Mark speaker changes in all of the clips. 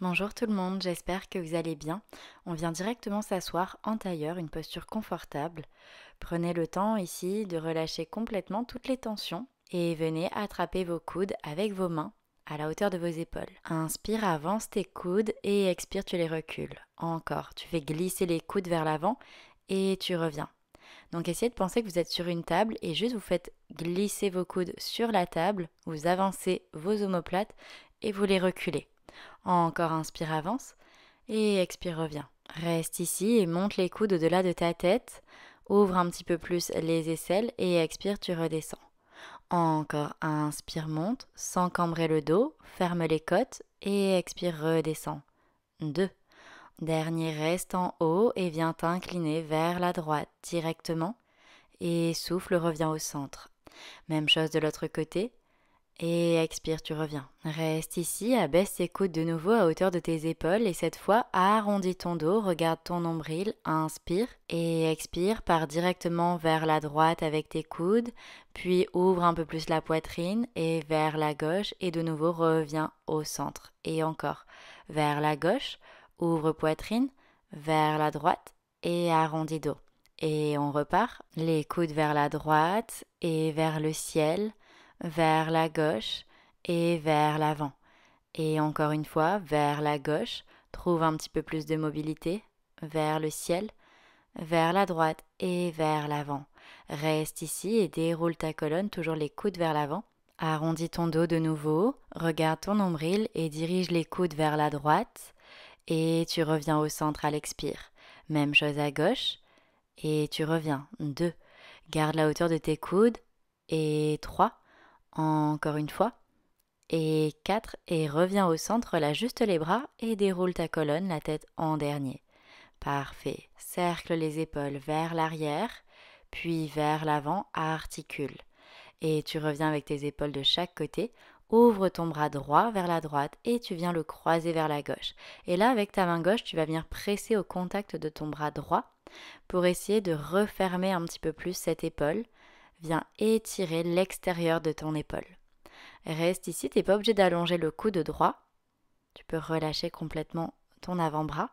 Speaker 1: Bonjour tout le monde, j'espère que vous allez bien. On vient directement s'asseoir en tailleur, une posture confortable. Prenez le temps ici de relâcher complètement toutes les tensions et venez attraper vos coudes avec vos mains à la hauteur de vos épaules. Inspire, avance tes coudes et expire, tu les recules. Encore, tu fais glisser les coudes vers l'avant et tu reviens. Donc essayez de penser que vous êtes sur une table et juste vous faites glisser vos coudes sur la table, vous avancez vos omoplates et vous les reculez. Encore inspire, avance et expire, reviens. Reste ici et monte les coudes au-delà de ta tête. Ouvre un petit peu plus les aisselles et expire, tu redescends. Encore inspire, monte sans cambrer le dos, ferme les côtes et expire, redescends. 2. Dernier, reste en haut et viens t'incliner vers la droite directement et souffle, reviens au centre. Même chose de l'autre côté. Et expire, tu reviens. Reste ici, abaisse tes coudes de nouveau à hauteur de tes épaules et cette fois, arrondis ton dos, regarde ton nombril, inspire et expire, pars directement vers la droite avec tes coudes, puis ouvre un peu plus la poitrine et vers la gauche et de nouveau reviens au centre. Et encore, vers la gauche, ouvre poitrine, vers la droite et arrondis dos. Et on repart, les coudes vers la droite et vers le ciel, vers la gauche et vers l'avant. Et encore une fois, vers la gauche, trouve un petit peu plus de mobilité, vers le ciel, vers la droite et vers l'avant. Reste ici et déroule ta colonne, toujours les coudes vers l'avant. Arrondis ton dos de nouveau, regarde ton nombril et dirige les coudes vers la droite et tu reviens au centre à l'expire. Même chose à gauche et tu reviens. 2. Garde la hauteur de tes coudes et 3. Encore une fois. Et 4. Et reviens au centre, relâche juste les bras et déroule ta colonne, la tête en dernier. Parfait. Cercle les épaules vers l'arrière, puis vers l'avant, articule. Et tu reviens avec tes épaules de chaque côté. Ouvre ton bras droit vers la droite et tu viens le croiser vers la gauche. Et là, avec ta main gauche, tu vas venir presser au contact de ton bras droit pour essayer de refermer un petit peu plus cette épaule. Viens étirer l'extérieur de ton épaule. Reste ici, tu n'es pas obligé d'allonger le coude droit. Tu peux relâcher complètement ton avant-bras.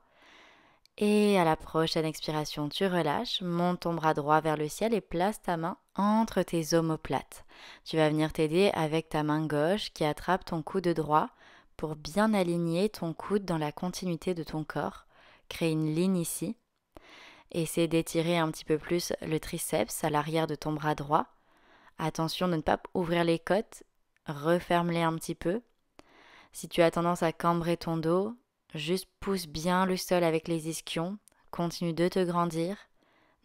Speaker 1: Et à la prochaine expiration, tu relâches, monte ton bras droit vers le ciel et place ta main entre tes omoplates. Tu vas venir t'aider avec ta main gauche qui attrape ton coude droit pour bien aligner ton coude dans la continuité de ton corps. Crée une ligne ici. Essaie d'étirer un petit peu plus le triceps à l'arrière de ton bras droit. Attention de ne pas ouvrir les côtes, referme-les un petit peu. Si tu as tendance à cambrer ton dos, juste pousse bien le sol avec les ischions, continue de te grandir,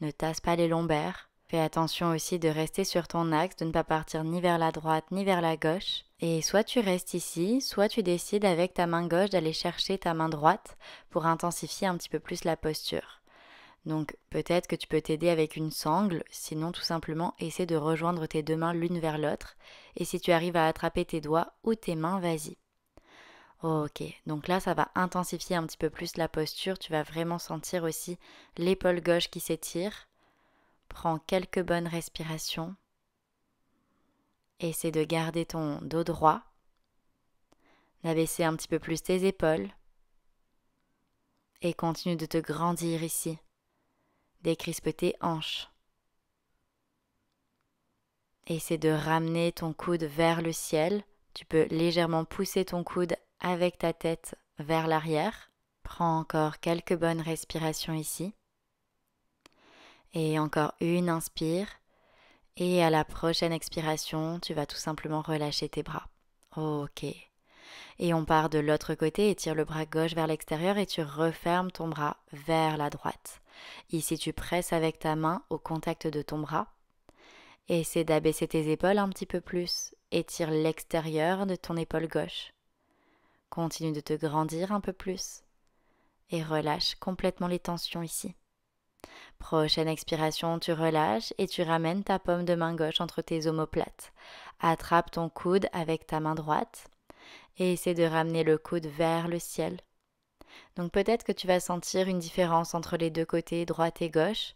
Speaker 1: ne tasse pas les lombaires. Fais attention aussi de rester sur ton axe, de ne pas partir ni vers la droite ni vers la gauche. Et soit tu restes ici, soit tu décides avec ta main gauche d'aller chercher ta main droite pour intensifier un petit peu plus la posture. Donc peut-être que tu peux t'aider avec une sangle, sinon tout simplement essaie de rejoindre tes deux mains l'une vers l'autre. Et si tu arrives à attraper tes doigts ou tes mains, vas-y. Ok, donc là ça va intensifier un petit peu plus la posture, tu vas vraiment sentir aussi l'épaule gauche qui s'étire. Prends quelques bonnes respirations. Essaie de garder ton dos droit, d'abaisser un petit peu plus tes épaules et continue de te grandir ici. Décrispe tes hanches. Essaie de ramener ton coude vers le ciel. Tu peux légèrement pousser ton coude avec ta tête vers l'arrière. Prends encore quelques bonnes respirations ici. Et encore une inspire. Et à la prochaine expiration, tu vas tout simplement relâcher tes bras. Ok. Et on part de l'autre côté, étire le bras gauche vers l'extérieur et tu refermes ton bras vers la droite. Ici, tu presses avec ta main au contact de ton bras. Essaie d'abaisser tes épaules un petit peu plus. Étire l'extérieur de ton épaule gauche. Continue de te grandir un peu plus. Et relâche complètement les tensions ici. Prochaine expiration, tu relâches et tu ramènes ta paume de main gauche entre tes omoplates. Attrape ton coude avec ta main droite et essaie de ramener le coude vers le ciel. Donc peut-être que tu vas sentir une différence entre les deux côtés, droite et gauche.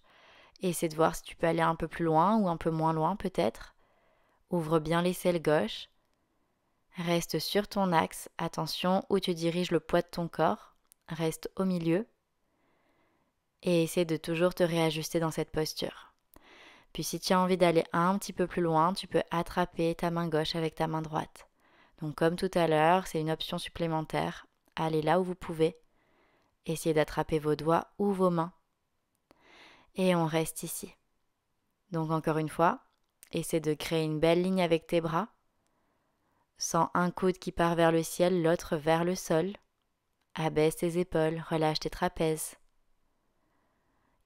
Speaker 1: Essaie de voir si tu peux aller un peu plus loin ou un peu moins loin peut-être. Ouvre bien l'aisselle gauche. Reste sur ton axe, attention où tu diriges le poids de ton corps, reste au milieu et essaie de toujours te réajuster dans cette posture. Puis si tu as envie d'aller un petit peu plus loin, tu peux attraper ta main gauche avec ta main droite. Donc comme tout à l'heure, c'est une option supplémentaire. Allez là où vous pouvez. Essayez d'attraper vos doigts ou vos mains. Et on reste ici. Donc encore une fois, essaie de créer une belle ligne avec tes bras. Sens un coude qui part vers le ciel, l'autre vers le sol. Abaisse tes épaules, relâche tes trapèzes.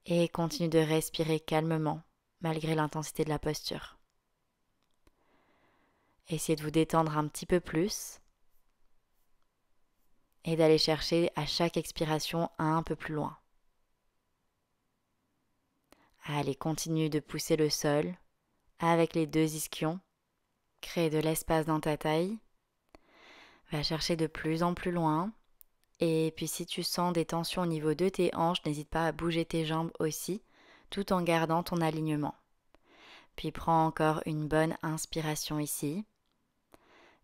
Speaker 1: Et continue de respirer calmement, malgré l'intensité de la posture. Essayez de vous détendre un petit peu plus et d'aller chercher à chaque expiration un peu plus loin. Allez, continue de pousser le sol avec les deux ischions. Crée de l'espace dans ta taille. Va chercher de plus en plus loin. Et puis si tu sens des tensions au niveau de tes hanches, n'hésite pas à bouger tes jambes aussi, tout en gardant ton alignement. Puis prends encore une bonne inspiration ici.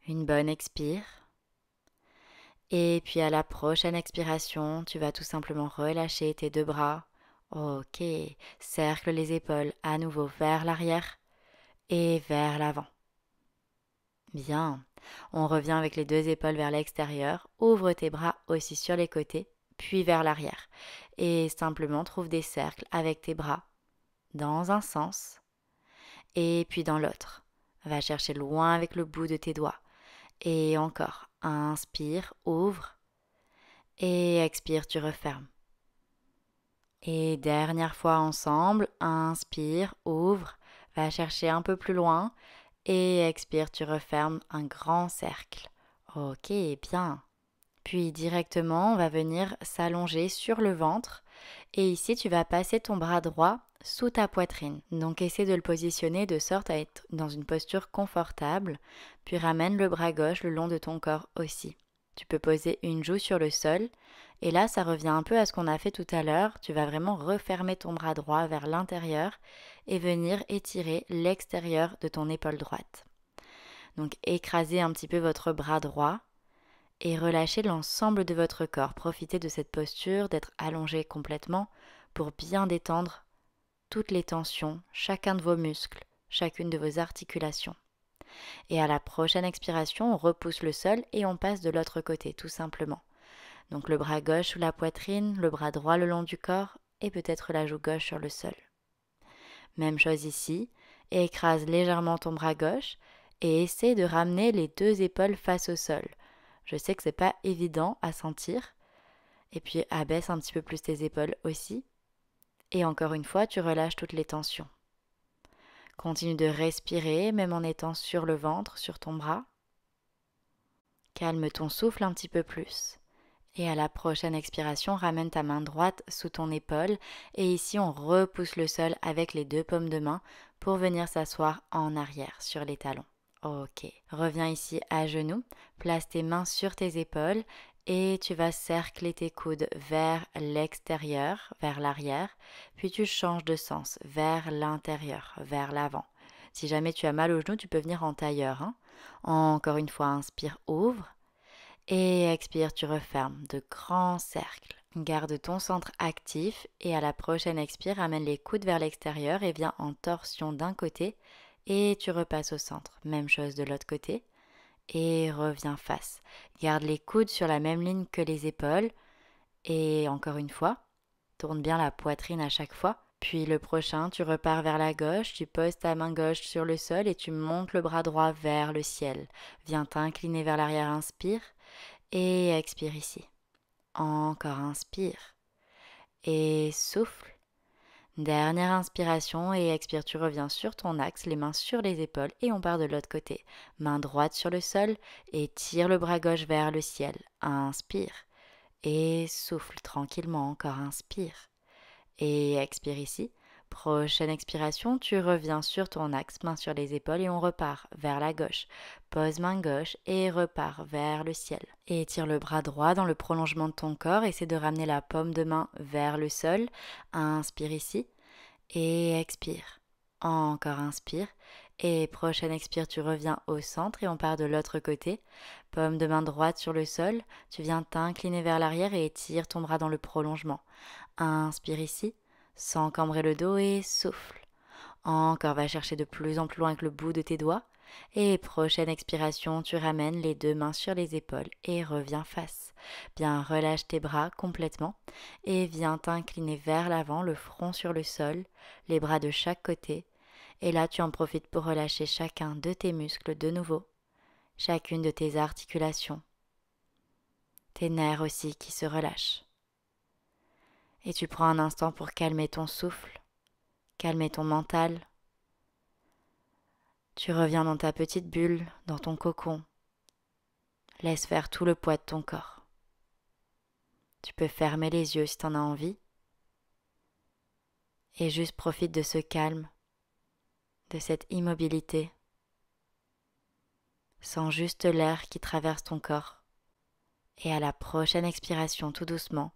Speaker 1: Une bonne expire. Et puis à la prochaine expiration, tu vas tout simplement relâcher tes deux bras. Ok, cercle les épaules à nouveau vers l'arrière et vers l'avant. Bien, on revient avec les deux épaules vers l'extérieur, ouvre tes bras aussi sur les côtés, puis vers l'arrière. Et simplement trouve des cercles avec tes bras dans un sens et puis dans l'autre. Va chercher loin avec le bout de tes doigts. Et encore, inspire, ouvre et expire, tu refermes. Et dernière fois ensemble, inspire, ouvre, va chercher un peu plus loin et expire, tu refermes un grand cercle. Ok, bien. Puis directement, on va venir s'allonger sur le ventre et ici, tu vas passer ton bras droit sous ta poitrine. Donc essaie de le positionner de sorte à être dans une posture confortable, puis ramène le bras gauche le long de ton corps aussi. Tu peux poser une joue sur le sol et là, ça revient un peu à ce qu'on a fait tout à l'heure. Tu vas vraiment refermer ton bras droit vers l'intérieur et venir étirer l'extérieur de ton épaule droite. Donc écrasez un petit peu votre bras droit et relâchez l'ensemble de votre corps. Profitez de cette posture, d'être allongé complètement pour bien détendre toutes les tensions, chacun de vos muscles, chacune de vos articulations. Et à la prochaine expiration, on repousse le sol et on passe de l'autre côté, tout simplement. Donc le bras gauche sous la poitrine, le bras droit le long du corps et peut-être la joue gauche sur le sol. Même chose ici, écrase légèrement ton bras gauche et essaie de ramener les deux épaules face au sol. Je sais que c'est pas évident à sentir. Et puis abaisse un petit peu plus tes épaules aussi. Et encore une fois, tu relâches toutes les tensions. Continue de respirer, même en étant sur le ventre, sur ton bras. Calme ton souffle un petit peu plus. Et à la prochaine expiration, ramène ta main droite sous ton épaule. Et ici, on repousse le sol avec les deux paumes de main pour venir s'asseoir en arrière sur les talons. Ok. Reviens ici à genoux. Place tes mains sur tes épaules. Et tu vas cercler tes coudes vers l'extérieur, vers l'arrière. Puis tu changes de sens, vers l'intérieur, vers l'avant. Si jamais tu as mal au genou, tu peux venir en tailleur. Encore une fois, inspire, ouvre. Et expire, tu refermes de grands cercles. Garde ton centre actif et à la prochaine expire, ramène les coudes vers l'extérieur et viens en torsion d'un côté et tu repasses au centre. Même chose de l'autre côté et reviens face. Garde les coudes sur la même ligne que les épaules et encore une fois, tourne bien la poitrine à chaque fois. Puis le prochain, tu repars vers la gauche, tu poses ta main gauche sur le sol et tu montes le bras droit vers le ciel. Viens t'incliner vers l'arrière, inspire. Et expire ici. Encore inspire. Et souffle. Dernière inspiration et expire. Tu reviens sur ton axe, les mains sur les épaules et on part de l'autre côté. Main droite sur le sol et tire le bras gauche vers le ciel. Inspire. Et souffle tranquillement. Encore inspire. Et expire ici. Prochaine expiration, tu reviens sur ton axe, main sur les épaules et on repart vers la gauche. Pose main gauche et repart vers le ciel. Et étire le bras droit dans le prolongement de ton corps. Essaie de ramener la paume de main vers le sol. Inspire ici et expire. Encore inspire Et prochaine expire, tu reviens au centre et on part de l'autre côté. Paume de main droite sur le sol, tu viens t'incliner vers l'arrière et étire ton bras dans le prolongement. Inspire ici, sans cambrer le dos et souffle. Encore, va chercher de plus en plus loin avec le bout de tes doigts. Et prochaine expiration, tu ramènes les deux mains sur les épaules et reviens face. Bien, relâche tes bras complètement et viens t'incliner vers l'avant, le front sur le sol, les bras de chaque côté. Et là, tu en profites pour relâcher chacun de tes muscles de nouveau, chacune de tes articulations, tes nerfs aussi qui se relâchent. Et tu prends un instant pour calmer ton souffle, calmer ton mental. Tu reviens dans ta petite bulle, dans ton cocon. Laisse faire tout le poids de ton corps. Tu peux fermer les yeux si tu en as envie. Et juste profite de ce calme, de cette immobilité. Sens juste l'air qui traverse ton corps. Et à la prochaine expiration, tout doucement,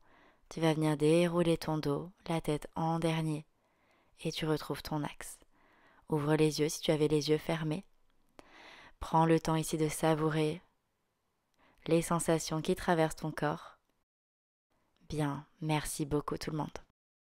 Speaker 1: tu vas venir dérouler ton dos, la tête en dernier. Et tu retrouves ton axe. Ouvre les yeux si tu avais les yeux fermés. Prends le temps ici de savourer les sensations qui traversent ton corps. Bien, merci beaucoup tout le monde.